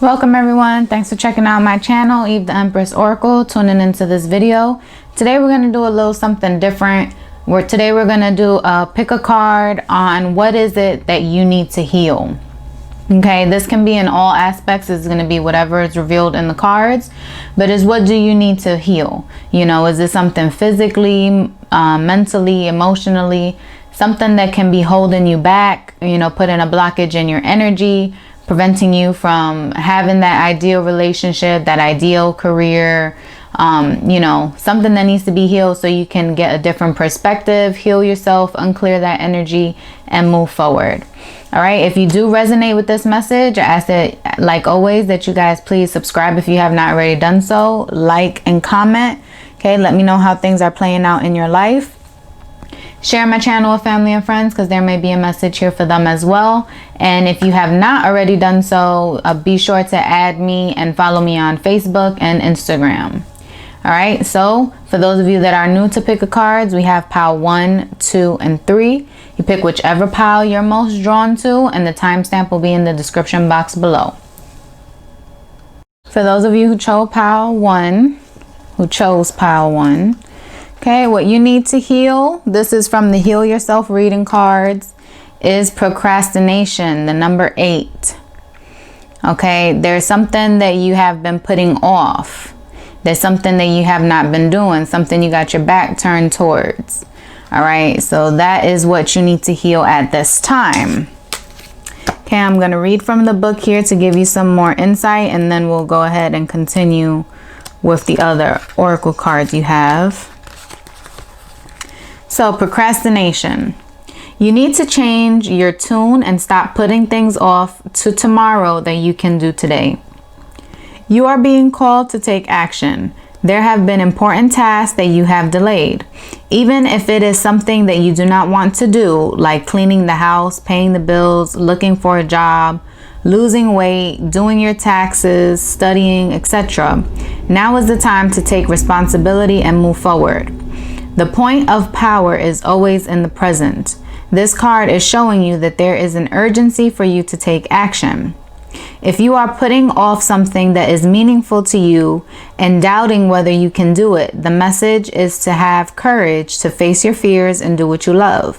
Welcome everyone. Thanks for checking out my channel, Eve the Empress Oracle, tuning into this video. Today we're going to do a little something different. Today we're going to do pick a card on what is it that you need to heal. Okay, this can be in all aspects. It's going to be whatever is revealed in the cards, but is what do you need to heal? You know, is this something physically, mentally, emotionally, something that can be holding you back, you know, putting a blockage in your energy, preventing you from having that ideal relationship, that ideal career, you know, something that needs to be healed so you can get a different perspective, heal yourself, unclear that energy, and move forward. All right, if you do resonate with this message, I ask that, like always, that you guys please subscribe if you have not already done so, like and comment. Okay, let me know how things are playing out in your life. Share my channel with family and friends because there may be a message here for them as well. And if you have not already done so, be sure to add me and follow me on Facebook and Instagram. All right, so for those of you that are new to pick a cards, we have pile 1, 2, and 3. You pick whichever pile you're most drawn to, and the timestamp will be in the description box below. For those of you who chose pile 1, okay, what you need to heal, this is from the Heal Yourself reading cards, is procrastination, the number 8. Okay, there's something that you have been putting off. There's something that you have not been doing, something you got your back turned towards. All right, so that is what you need to heal at this time. Okay, I'm going to read from the book here to give you some more insight, and then we'll go ahead and continue with the other oracle cards you have. So, procrastination. You need to change your tune and stop putting things off to tomorrow that you can do today. You are being called to take action. There have been important tasks that you have delayed. Even if it is something that you do not want to do, like cleaning the house, paying the bills, looking for a job, losing weight, doing your taxes, studying, etc. Now is the time to take responsibility and move forward. The point of power is always in the present. This card is showing you that there is an urgency for you to take action. If you are putting off something that is meaningful to you and doubting whether you can do it, the message is to have courage to face your fears and do what you love.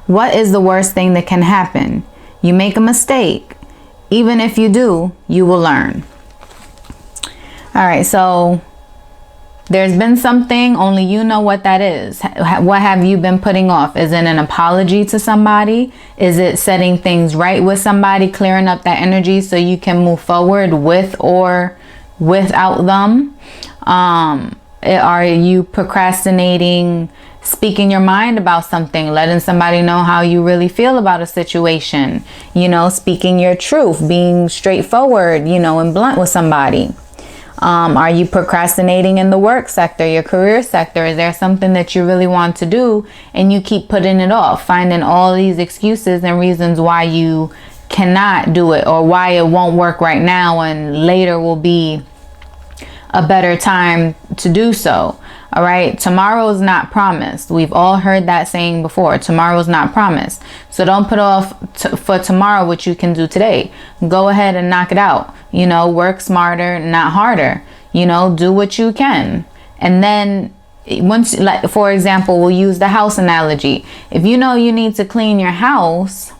What is the worst thing that can happen? You make a mistake. Even if you do, you will learn. All right, so there's been something, only you know what that is. What have you been putting off? Is it an apology to somebody? Is it setting things right with somebody, clearing up that energy so you can move forward with or without them? Are you procrastinating, speaking your mind about something, letting somebody know how you really feel about a situation? You know, speaking your truth, being straightforward, you know, and blunt with somebody. Are you procrastinating in the work sector, your career sector? Is there something that you really want to do and you keep putting it off, finding all these excuses and reasons why you cannot do it or why it won't work right now and later will be a better time to do so? All right, tomorrow is not promised. We've all heard that saying before. Tomorrow is not promised. So don't put off for tomorrow what you can do today. Go ahead and knock it out. You know, work smarter, not harder. You know, do what you can. And then once, like, for example, we'll use the house analogy. If you know you need to clean your house,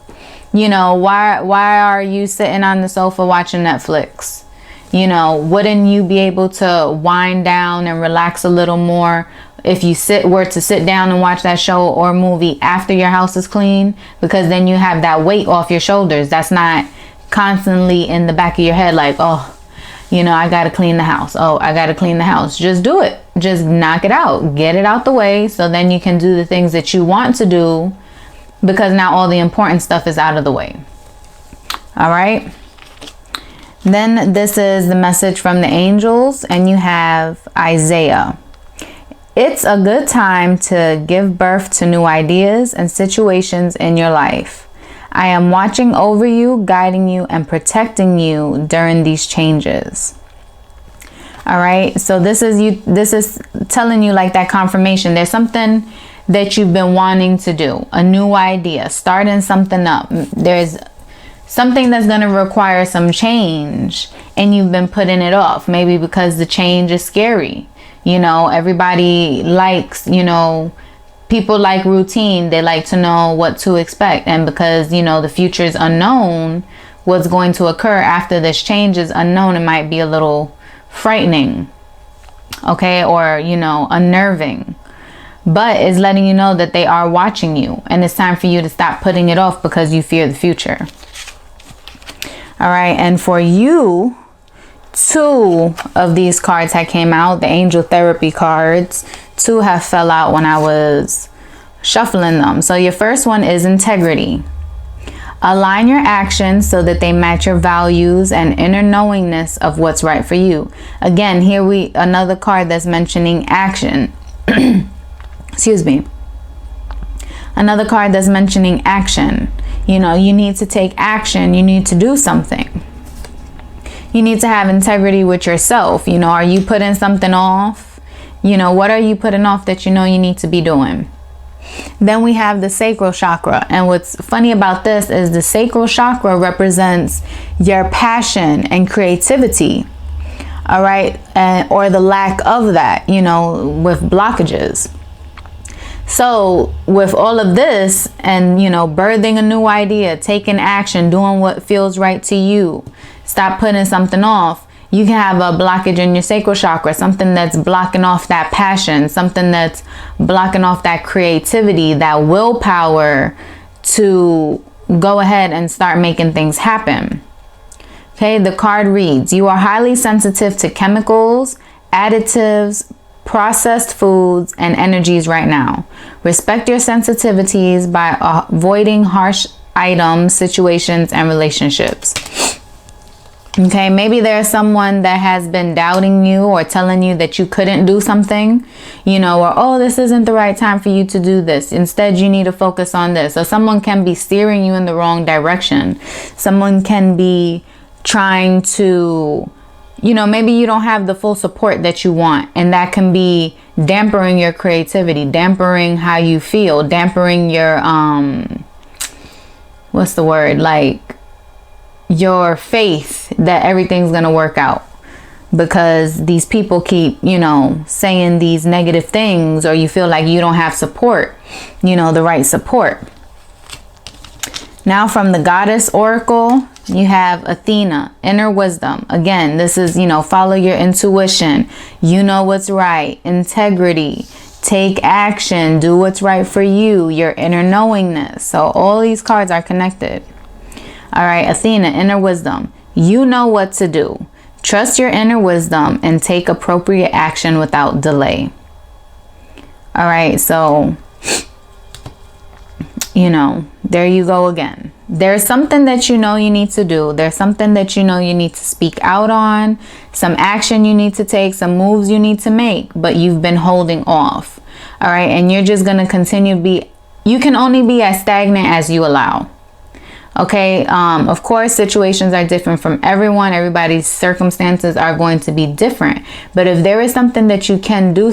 you know, why are you sitting on the sofa watching Netflix? You know, wouldn't you be able to wind down and relax a little more if you were to sit down and watch that show or movie after your house is clean? Because then you have that weight off your shoulders. That's not constantly in the back of your head like, oh, you know, I got to clean the house. Oh, I got to clean the house. Just do it. Just knock it out. Get it out the way so then you can do the things that you want to do because now all the important stuff is out of the way. All right. Then this is the message from the angels, and you have Isaiah. It's a good time to give birth to new ideas and situations in your life. I am watching over you, guiding you, and protecting you during these changes. All right, so this is telling you like that confirmation. There's something that you've been wanting to do, a new idea, starting something up. There's something that's going to require some change, and you've been putting it off. Maybe because the change is scary. Everybody likes, people like routine. They like to know what to expect. And because, the future is unknown, what's going to occur after this change is unknown. It might be a little frightening, okay, or, unnerving. But it's letting you know that they are watching you. And it's time for you to stop putting it off because you fear the future. All right. And for you, 2 of these cards had came out, the angel therapy cards. 2 have fell out when I was shuffling them. So your first one is integrity. Align your actions so that they match your values and inner knowingness of what's right for you. Again, here another card that's mentioning action. Excuse me. Another card that's mentioning action. You need to take action. You need to do something. You need to have integrity with yourself. Are you putting something off? What are you putting off that you need to be doing? Then we have the sacral chakra. And what's funny about this is the sacral chakra represents your passion and creativity. All right. Or the lack of that, with blockages. So with all of this and, birthing a new idea, taking action, doing what feels right to you, stop putting something off. You can have a blockage in your sacral chakra, something that's blocking off that passion, something that's blocking off that creativity, that willpower to go ahead and start making things happen. Okay, the card reads, you are highly sensitive to chemicals, additives, processed foods, and energies right now. Respect your sensitivities by avoiding harsh items, situations, and relationships. Okay, maybe there's someone that has been doubting you or telling you that you couldn't do something, or, oh, this isn't the right time for you to do this. Instead, you need to focus on this. So someone can be steering you in the wrong direction. Someone can be trying to, maybe you don't have the full support that you want. And that can be dampering your creativity, dampering how you feel, dampering your, what's the word? Like, your faith that everything's going to work out, because these people keep, saying these negative things, or you feel like you don't have support, the right support. Now from the Goddess Oracle, you have Athena, inner wisdom. Again, this is, follow your intuition. You know what's right. Integrity. Take action. Do what's right for you. Your inner knowingness. So all these cards are connected. All right, Athena, inner wisdom. You know what to do. Trust your inner wisdom and take appropriate action without delay. All right, so, there you go again. There's something that you need to do. There's something that you need to speak out on. Some action you need to take. Some moves you need to make. But you've been holding off. All right, and you're just going to continue to be. You can only be as stagnant as you allow. Okay, of course, situations are different from everyone. Everybody's circumstances are going to be different. But if there is something that you can do,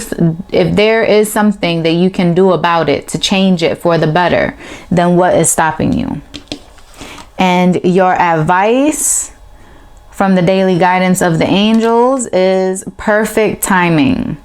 if there is something that you can do about it to change it for the better, then what is stopping you? And your advice from the daily guidance of the angels is perfect timing.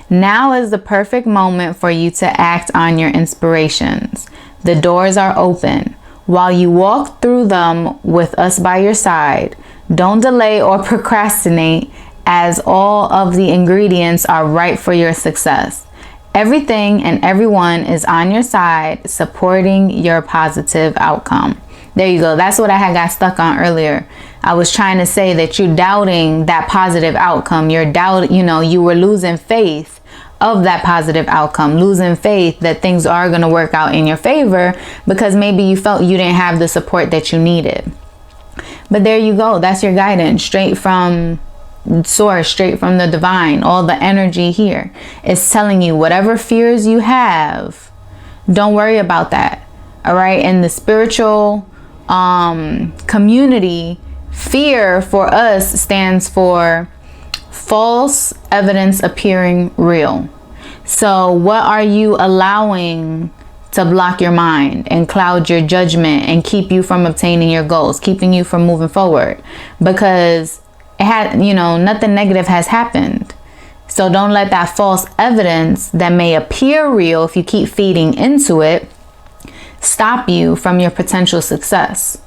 Now is the perfect moment for you to act on your inspirations. The doors are open. While you walk through them with us by your side, don't delay or procrastinate, as all of the ingredients are right for your success. Everything and everyone is on your side, supporting your positive outcome. There you go. That's what I had got stuck on earlier. I was trying to say that you're doubting that positive outcome. You're doubting, you were losing faith of that positive outcome, losing faith that things are going to work out in your favor because maybe you felt you didn't have the support that you needed. But there you go. That's your guidance, straight from source, straight from the divine. All the energy here is telling you whatever fears you have, don't worry about that. All right. In the spiritual community, fear for us stands for false evidence appearing real. So what are you allowing to block your mind and cloud your judgment and keep you from obtaining your goals, keeping you from moving forward, because it had, nothing negative has happened. So don't let that false evidence that may appear real, if you keep feeding into it, stop you from your potential success.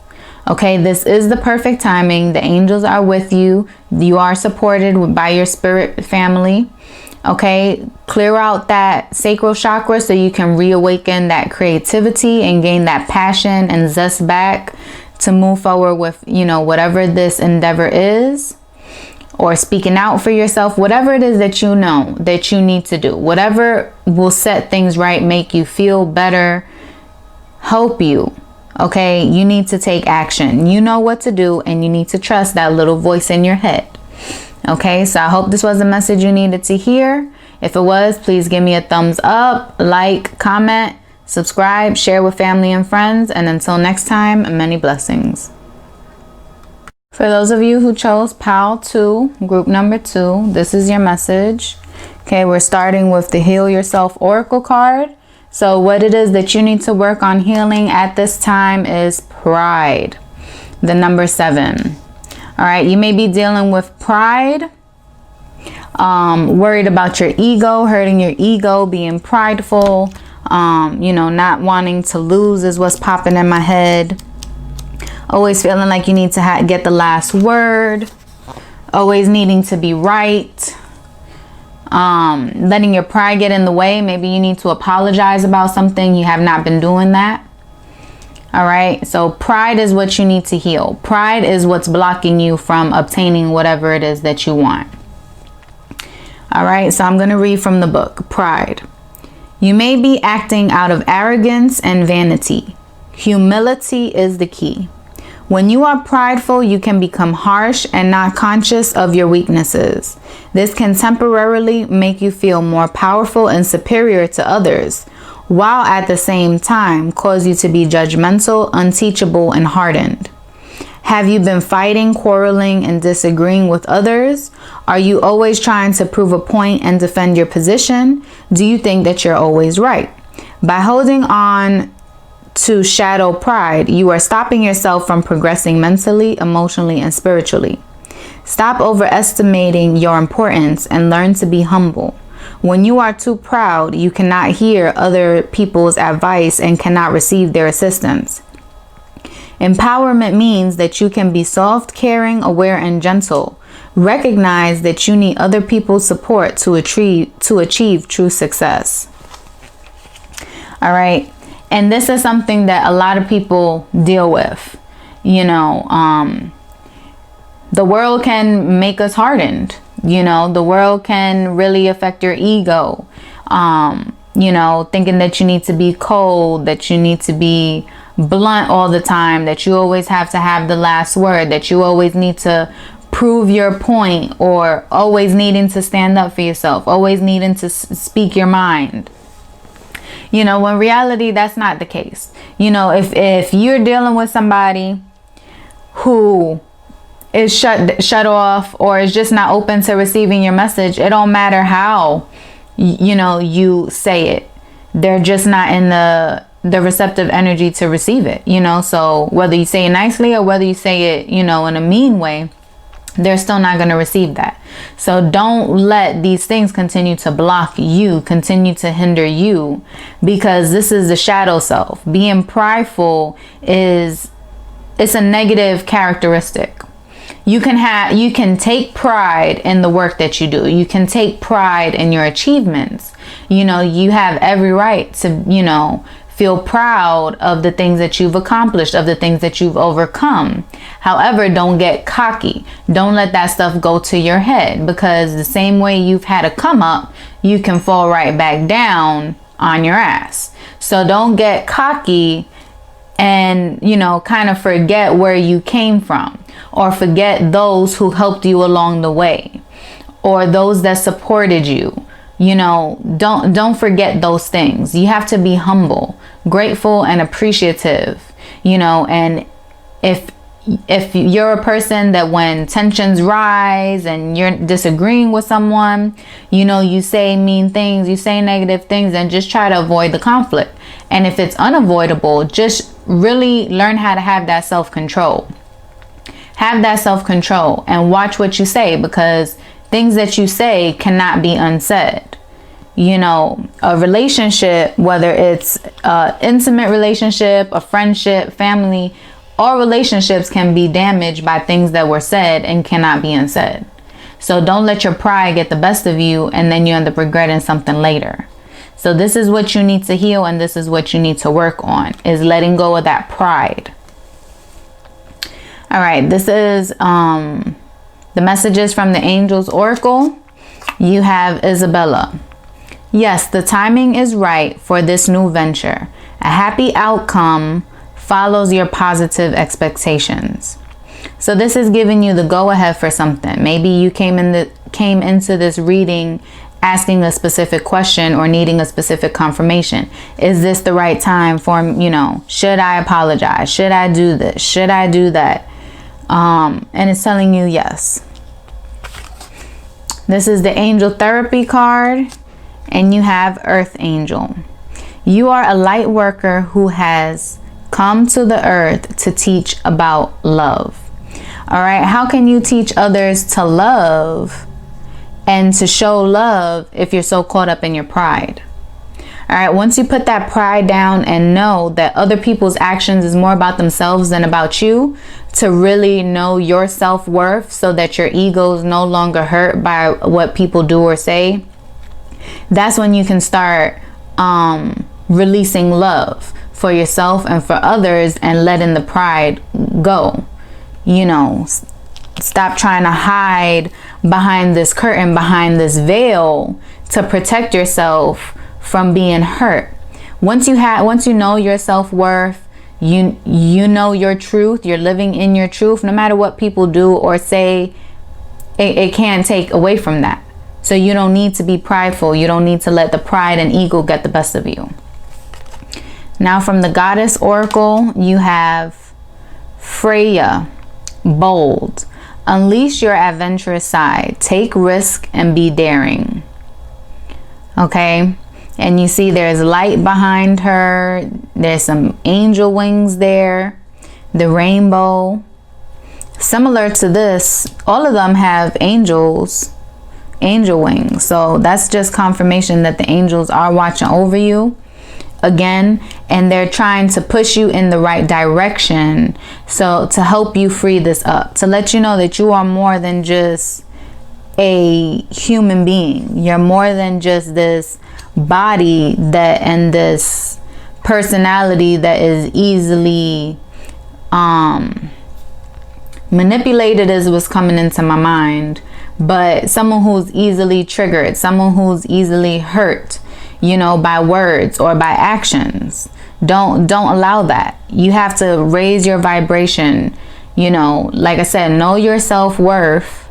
Okay, this is the perfect timing. The angels are with you. You are supported by your spirit family. Okay, clear out that sacral chakra so you can reawaken that creativity and gain that passion and zest back to move forward with, whatever this endeavor is, or speaking out for yourself, whatever it is that you know that you need to do, whatever will set things right, make you feel better, help you. Okay, you need to take action. You know what to do, and you need to trust that little voice in your head. Okay, so I hope this was a message you needed to hear. If it was, please give me a thumbs up, like, comment, subscribe, share with family and friends. And until next time, many blessings. For those of you who chose Pile 2, group number 2, this is your message. Okay, we're starting with the Heal Yourself Oracle card. So what it is that you need to work on healing at this time is pride, the number 7. All right, you may be dealing with pride, worried about your ego, hurting your ego, being prideful, not wanting to lose is what's popping in my head. Always feeling like you need to get the last word, always needing to be right. Letting your pride get in the way. Maybe you need to apologize about something. You have not been doing that. All right. So pride is what you need to heal. Pride is what's blocking you from obtaining whatever it is that you want. All right. So I'm going to read from the book, Pride. You may be acting out of arrogance and vanity. Humility is the key. When you are prideful, you can become harsh and not conscious of your weaknesses. This can temporarily make you feel more powerful and superior to others, while at the same time cause you to be judgmental, unteachable, and hardened. Have you been fighting, quarreling, and disagreeing with others? Are you always trying to prove a point and defend your position? Do you think that you're always right? By holding on to shadow pride, you are stopping yourself from progressing mentally, emotionally, and spiritually. Stop overestimating your importance and learn to be humble. When you are too proud, you cannot hear other people's advice and cannot receive their assistance. Empowerment means that you can be soft, caring, aware, and gentle. Recognize that you need other people's support to achieve true success. All right. And this is something that a lot of people deal with. The world can make us hardened. The world can really affect your ego. Thinking that you need to be cold, that you need to be blunt all the time, that you always have to have the last word, that you always need to prove your point, or always needing to stand up for yourself, always needing to speak your mind. When reality, that's not the case. If you're dealing with somebody who is shut off or is just not open to receiving your message, it don't matter how, you say it. They're just not in the receptive energy to receive it, So whether you say it nicely or whether you say it, in a mean way, they're still not going to receive that. So don't let these things continue to block you, continue to hinder you, because this is the shadow self. Being prideful it's a negative characteristic. You can take pride in the work that you do. You can take pride in your achievements. You have every right to, feel proud of the things that you've accomplished, of the things that you've overcome. However, don't get cocky. Don't let that stuff go to your head, because the same way you've had a come up, you can fall right back down on your ass. So don't get cocky and, kind of forget where you came from, or forget those who helped you along the way, or those that supported you. Don't forget those things. You have to be humble, grateful, and appreciative, and if if you're a person that when tensions rise and you're disagreeing with someone, you say mean things, you say negative things, and just try to avoid the conflict. And if it's unavoidable, just really learn how to have that self-control. Have that self-control and watch what you say, because things that you say cannot be unsaid. A relationship, whether it's an intimate relationship, a friendship, family, all relationships can be damaged by things that were said and cannot be unsaid. So don't let your pride get the best of you and then you end up regretting something later. So this is what you need to heal, and this is what you need to work on, is letting go of that pride. All right, this is the messages from the Angels Oracle. You have Isabella. Yes, the timing is right for this new venture. A happy outcome follows your positive expectations. So this is giving you the go-ahead for something. Maybe you came into this reading asking a specific question or needing a specific confirmation. Is this the right time for, should I apologize? Should I do this? Should I do that? And it's telling you yes. This is the Angel Therapy card, and you have Earth Angel. You are a light worker who has come to the earth to teach about love. All right. How can you teach others to love and to show love if you're so caught up in your pride? All right. Once you put that pride down and know that other people's actions is more about themselves than about you, to really know your self-worth so that your ego is no longer hurt by what people do or say, that's when you can start releasing love for yourself and for others and letting the pride go. Stop trying to hide behind this curtain, behind this veil, to protect yourself from being hurt. Once you know your self-worth, you know your truth, you're living in your truth, no matter what people do or say, it can't take away from that. So you don't need to be prideful. You don't need to let the pride and ego get the best of you. Now from the Goddess Oracle, you have Freya, bold. Unleash your adventurous side. Take risk and be daring. Okay. And you see there's light behind her. There's some angel wings there. The rainbow. Similar to this, all of them have angel wings. So that's just confirmation that the angels are watching over you again, and they're trying to push you in the right direction, so to help you free this up, to let you know that you are more than just a human being. You're more than just this body and this personality that is easily manipulated, is what's coming into my mind, but someone who's easily triggered, someone who's easily hurt, by words or by actions. Don't allow that. You have to raise your vibration. Like I said, know your self-worth,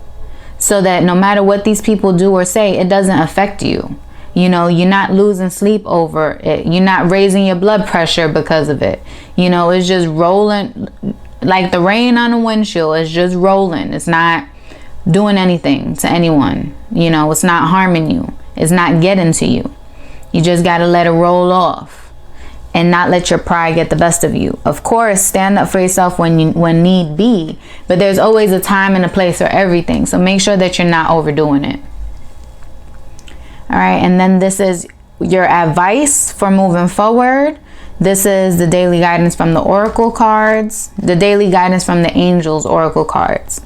so that no matter what these people do or say, it doesn't affect you. You're not losing sleep over it. You're not raising your blood pressure because of it. It's just rolling like the rain on a windshield. It's just rolling. It's not doing anything to anyone. It's not harming you. It's not getting to you. You just got to let it roll off and not let your pride get the best of you. Of course, stand up for yourself when need be, but there's always a time and a place for everything. So make sure that you're not overdoing it. All right. And then this is your advice for moving forward. This is the daily guidance from the Oracle cards, the daily guidance from the Angels Oracle cards.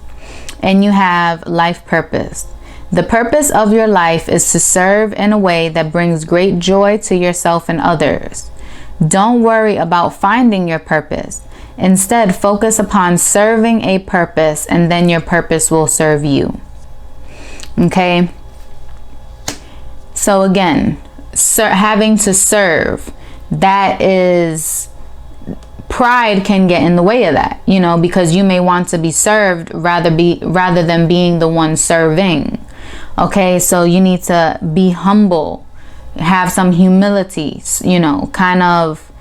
And you have life purpose. The purpose of your life is to serve in a way that brings great joy to yourself and others. Don't worry about finding your purpose. Instead, focus upon serving a purpose, and then your purpose will serve you. Okay? So again, having to serve, that is, pride can get in the way of that, because you may want to be served rather than being the one serving. Okay, so you need to be humble, have some humility, kind of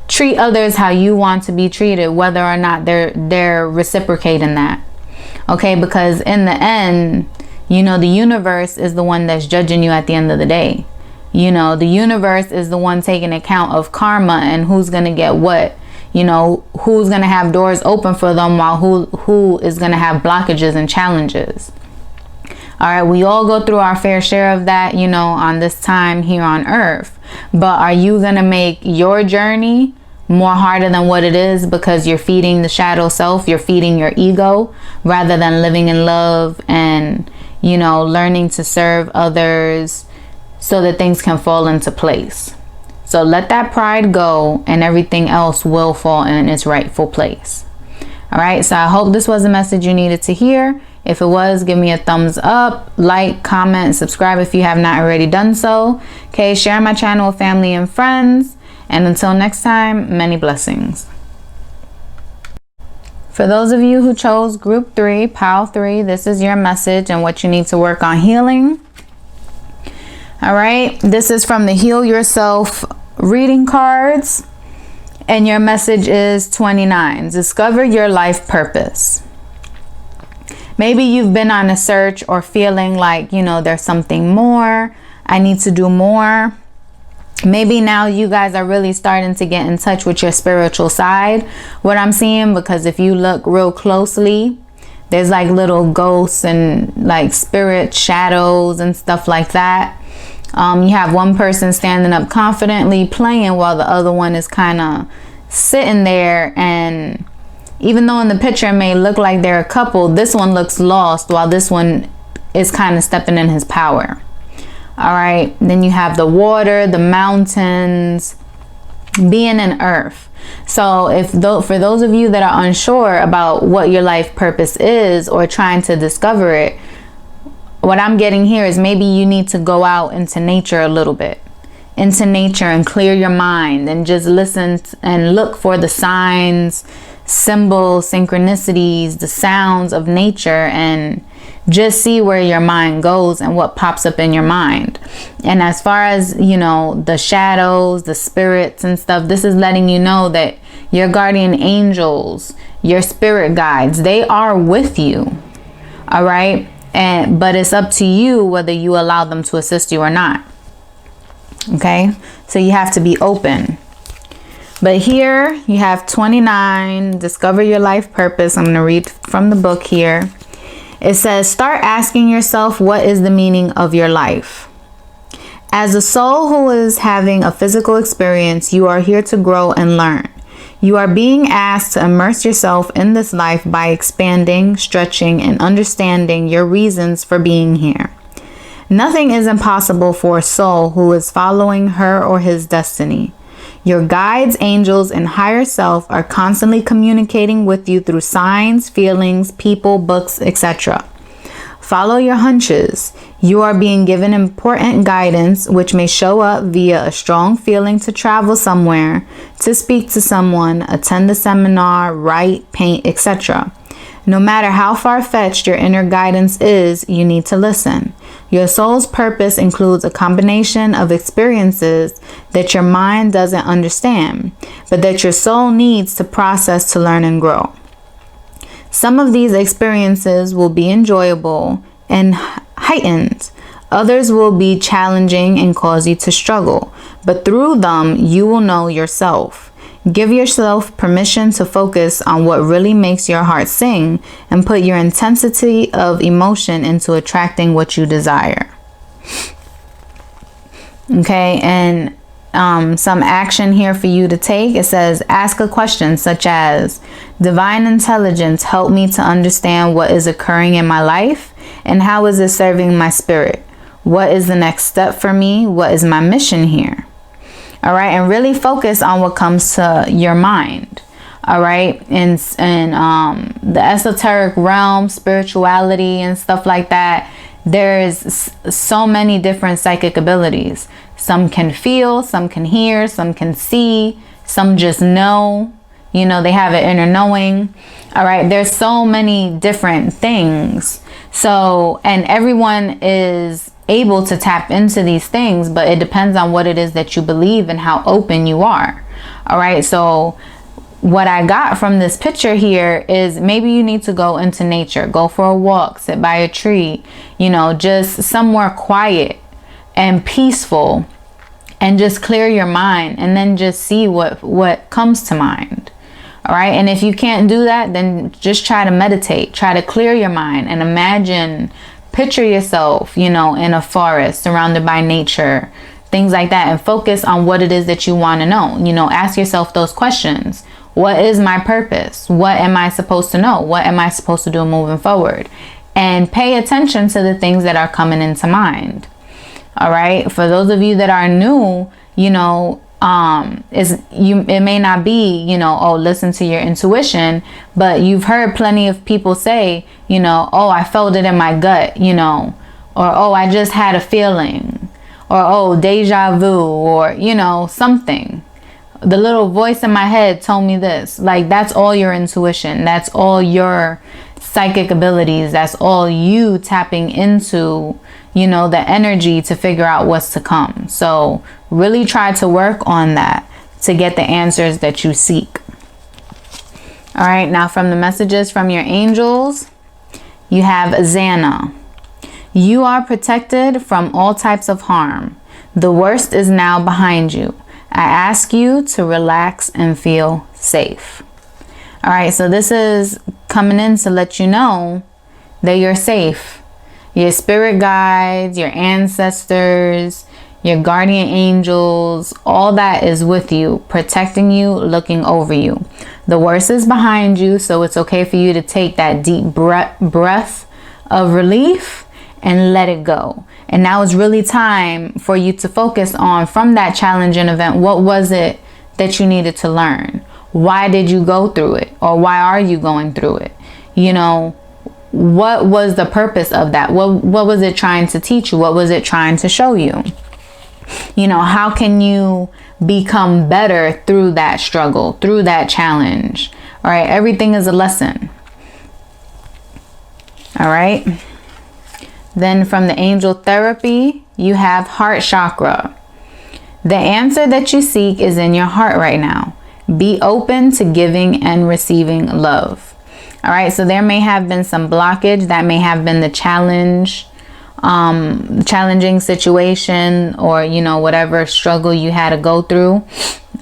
treat others how you want to be treated, whether or not they're reciprocating that. Okay, because in the end, you know, the universe is the one that's judging you at the end of the day. You know, the universe is the one taking account of karma and who's going to get what. You know, who's going to have doors open for them while who is going to have blockages and challenges. All right, we all go through our fair share of that, you know, on this time here on earth. But are you going to make your journey more harder than what it is because you're feeding the shadow self, you're feeding your ego, rather than living in love and, you know, learning to serve others so that things can fall into place? So let that pride go and everything else will fall in its rightful place. All right, so I hope this was a message you needed to hear. If it was, give me a thumbs up, like, comment, subscribe if you have not already done so. Okay, share my channel with family and friends. And until next time, many blessings. For those of you who chose Group 3, Pile 3, this is your message and what you need to work on healing. All right, this is from the Heal Yourself reading cards. And your message is 29. Discover your life purpose. Maybe you've been on a search or feeling like, you know, there's something more. I need to do more. Maybe now you guys are really starting to get in touch with your spiritual side. What I'm seeing, because if you look real closely, there's like little ghosts and like spirit shadows and stuff like that. You have one person standing up confidently playing while the other one is kind of sitting there, and even though in the picture it may look like they're a couple, this one looks lost while this one is kind of stepping in his power. All right, then you have the water, the mountains, being in earth. So for those of you that are unsure about what your life purpose is or trying to discover it, what I'm getting here is maybe you need to go out into nature a little bit, into nature, and clear your mind and just listen and look for the signs, symbols, synchronicities, the sounds of nature, and just see where your mind goes and what pops up in your mind. And as far as, you know, the shadows, the spirits and stuff, this is letting you know that your guardian angels, your spirit guides, they are with you. All right. But it's up to you whether you allow them to assist you or not. Okay, so you have to be open. But here you have 29, discover your life purpose. I'm going to read from the book here. It says, start asking yourself, what is the meaning of your life? As a soul who is having a physical experience, you are here to grow and learn. You are being asked to immerse yourself in this life by expanding, stretching, and understanding your reasons for being here. Nothing is impossible for a soul who is following her or his destiny. Your guides, angels, and higher self are constantly communicating with you through signs, feelings, people, books, etc. Follow your hunches. You are being given important guidance, which may show up via a strong feeling to travel somewhere, to speak to someone, attend a seminar, write, paint, etc. No matter how far-fetched your inner guidance is, you need to listen. Your soul's purpose includes a combination of experiences that your mind doesn't understand, but that your soul needs to process to learn and grow. Some of these experiences will be enjoyable and heightened. Others will be challenging and cause you to struggle, but through them, you will know yourself. Give yourself permission to focus on what really makes your heart sing and put your intensity of emotion into attracting what you desire. Okay, and some action here for you to take. It says, ask a question such as, divine intelligence, help me to understand what is occurring in my life and how is it serving my spirit? What is the next step for me? What is my mission here? All right, and really focus on what comes to your mind. All right, in the esoteric realm, spirituality and stuff like that, there's so many different psychic abilities. Some can feel, some can hear, some can see, some just know. You know, they have an inner knowing. All right, there's so many different things. So, and everyone is able to tap into these things, but it depends on what it is that you believe and how open you are. All right, so what I got from this picture here is maybe you need to go into nature, go for a walk, sit by a tree, you know, just somewhere quiet and peaceful, and just clear your mind, and then just see what comes to mind. All right, and if you can't do that, then just try to meditate, try to clear your mind, and imagine, picture yourself, you know, in a forest surrounded by nature, things like that, and focus on what it is that you want to know. You know, ask yourself those questions. What is my purpose? What am I supposed to know? What am I supposed to do moving forward? And pay attention to the things that are coming into mind. All right. For those of you that are new, you know, it may not be, you know, oh, listen to your intuition, but you've heard plenty of people say, you know, oh, I felt it in my gut, you know, or oh, I just had a feeling, or oh, deja vu, or, you know, something. The little voice in my head told me this. Like, that's all your intuition. That's all your psychic abilities. That's all you tapping into, you know, the energy to figure out what's to come. So really try to work on that to get the answers that you seek. All right, now from the messages from your angels, you have Xana. You are protected from all types of harm. The worst is now behind you. I ask you to relax and feel safe. All right, so this is coming in to let you know that you're safe. Your spirit guides, your ancestors, your guardian angels, all that is with you, protecting you, looking over you. The worst is behind you, so it's okay for you to take that deep breath of relief and let it go. And now it's really time for you to focus on, from that challenging event, what was it that you needed to learn? Why did you go through it? Or why are you going through it? You know, what was the purpose of that? What was it trying to teach you? What was it trying to show you? You know, how can you become better through that struggle, through that challenge? All right, everything is a lesson. All right. Then from the angel therapy, you have heart chakra. The answer that you seek is in your heart right now. Be open to giving and receiving love. All right, so there may have been some blockage. That may have been the challenging situation, or, you know, whatever struggle you had to go through.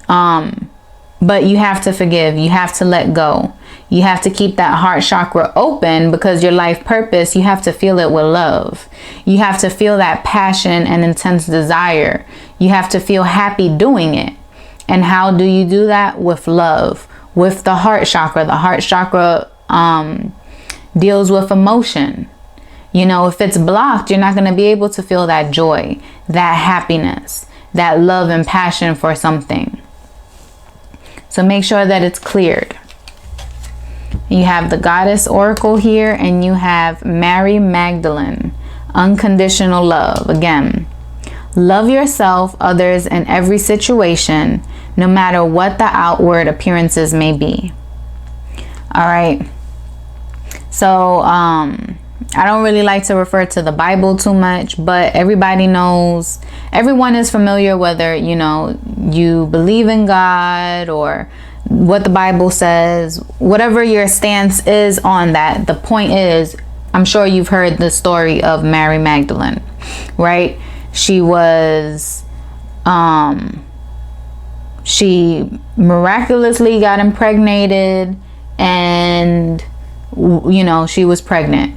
But you have to forgive. You have to let go. You have to keep that heart chakra open, because your life purpose, you have to feel it with love. You have to feel that passion and intense desire. You have to feel happy doing it. And how do you do that? With love, with the heart chakra. The heart chakra deals with emotion. You know, if it's blocked, you're not going to be able to feel that joy, that happiness, that love and passion for something. So make sure that it's cleared. You have the Goddess Oracle here, and you have Mary Magdalene, unconditional love. Again, love yourself, others, and every situation, no matter what the outward appearances may be. All right. So, I don't really like to refer to the Bible too much, but everybody knows, everyone is familiar, whether, you know, you believe in God or what the Bible says, whatever your stance is on that. The point is, I'm sure you've heard the story of Mary Magdalene, right? She was, she miraculously got impregnated, and, you know, she was pregnant.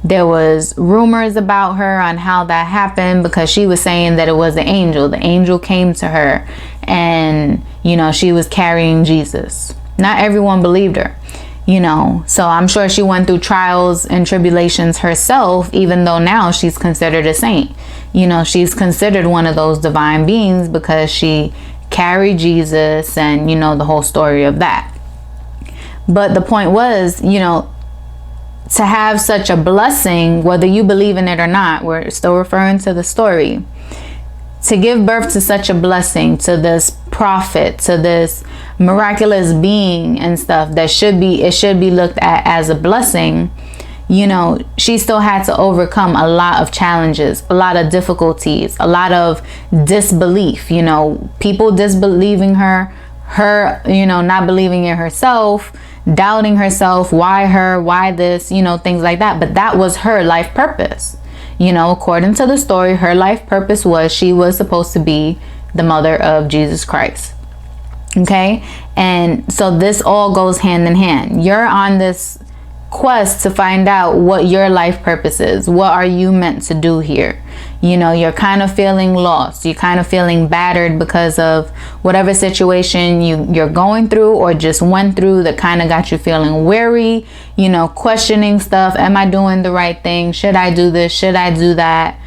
There was rumors about her on how that happened, because she was saying that it was the angel. The angel came to her, and, you know, she was carrying Jesus. Not everyone believed her, you know. So I'm sure she went through trials and tribulations herself, even though now she's considered a saint. You know, she's considered one of those divine beings because she carried Jesus, and, you know, the whole story of that. But the point was, you know, to have such a blessing, whether you believe in it or not, we're still referring to the story, to give birth to such a blessing, to this prophet, to this miraculous being and stuff, that it should be looked at as a blessing. she still had to overcome a lot of challenges, a lot of difficulties, a lot of disbelief, people disbelieving her, not believing in herself, doubting herself, why this, things like that. But that was her life purpose. According to the story, her life purpose was she was supposed to be the mother of Jesus Christ. Okay? And so this all goes hand in hand. You're on this quest to find out what your life purpose is. What are you meant to do here? You're kind of feeling lost. You're kind of feeling battered because of whatever situation you're going through or just went through that kind of got you feeling weary, questioning stuff. Am I doing the right thing? Should I do this? Should I do that?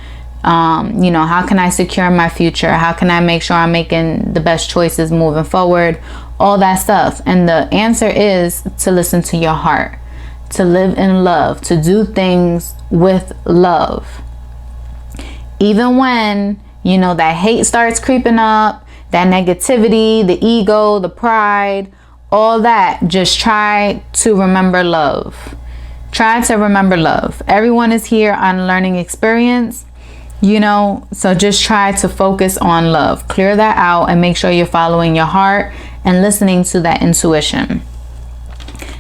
How can I secure my future? How can I make sure I'm making the best choices moving forward? All that stuff. And the answer is to listen to your heart, to live in love, to do things with love. Even when, that hate starts creeping up, that negativity, the ego, the pride, all that, just try to remember love. Try to remember love. Everyone is here on a learning experience, so just try to focus on love. Clear that out and make sure you're following your heart and listening to that intuition.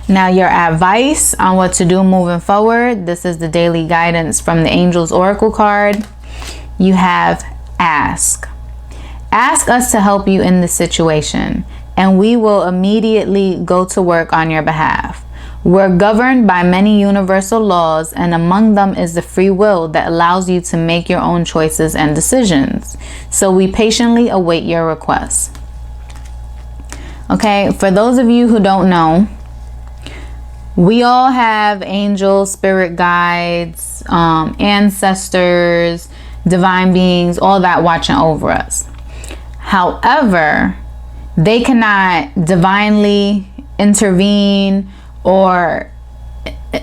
Now, your advice on what to do moving forward. This is the daily guidance from the Angels Oracle card. You have ask. Ask us to help you in this situation, and we will immediately go to work on your behalf. We're governed by many universal laws, and among them is the free will that allows you to make your own choices and decisions. So we patiently await your requests. Okay, for those of you who don't know, we all have angels, spirit guides, ancestors, divine beings, all that watching over us. However, they cannot divinely intervene or,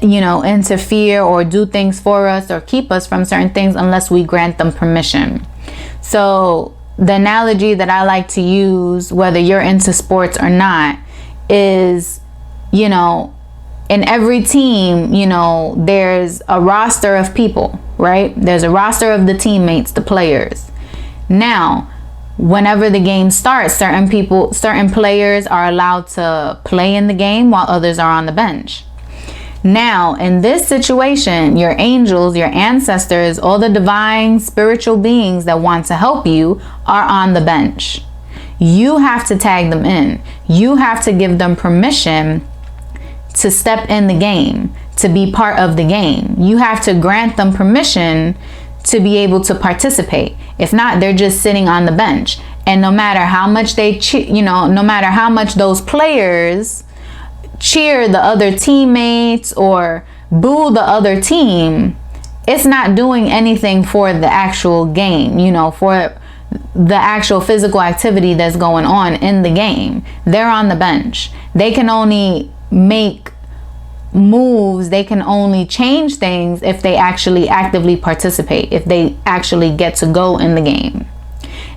interfere or do things for us or keep us from certain things unless we grant them permission. So the analogy that I like to use, whether you're into sports or not, is, in every team, there's a roster of people, right? There's a roster of the teammates, the players. Now, whenever the game starts, certain players are allowed to play in the game while others are on the bench. Now, in this situation, your angels, your ancestors, all the divine spiritual beings that want to help you are on the bench. You have to tag them in. You have to give them permission to step in the game, to be part of the game. You have to grant them permission to be able to participate. If not, they're just sitting on the bench. And no matter how much no matter how much those players cheer the other teammates or boo the other team, it's not doing anything for the actual game, for the actual physical activity that's going on in the game. They're on the bench. They can only make moves, they can only change things if they actually actively participate, if they actually get to go in the game.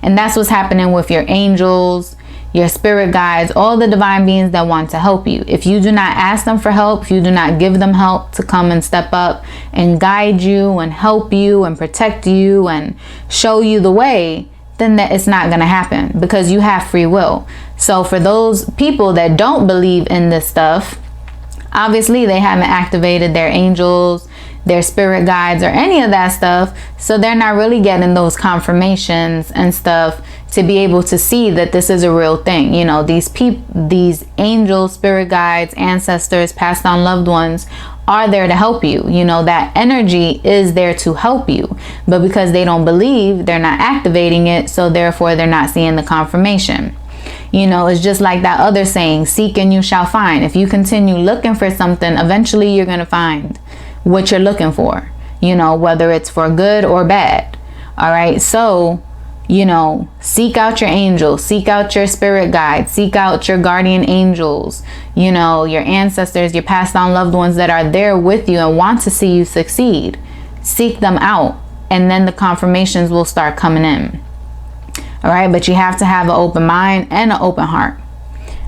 And that's what's happening with your angels, your spirit guides, all the divine beings that want to help you. If you do not ask them for help, if you do not give them help to come and step up and guide you and help you and protect you and show you the way, then that it's not going to happen, because you have free will. So for those people that don't believe in this stuff, obviously they haven't activated their angels, their spirit guides, or any of that stuff. So they're not really getting those confirmations and stuff to be able to see that this is a real thing. These angels, spirit guides, ancestors, passed on loved ones are there to help you. That energy is there to help you. But because they don't believe, they're not activating it. So therefore, they're not seeing the confirmation. It's just like that other saying, seek and you shall find. If you continue looking for something, eventually you're going to find what you're looking for, whether it's for good or bad. All right. So, seek out your angels, seek out your spirit guides, seek out your guardian angels, your ancestors, your passed on loved ones that are there with you and want to see you succeed. Seek them out, and then the confirmations will start coming in. All right. But you have to have an open mind and an open heart.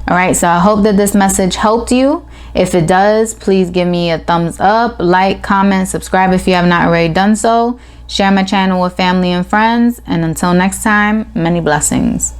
All right. So I hope that this message helped you. If it does, please give me a thumbs up, like, comment, subscribe if you have not already done so. Share my channel with family and friends. And until next time, many blessings.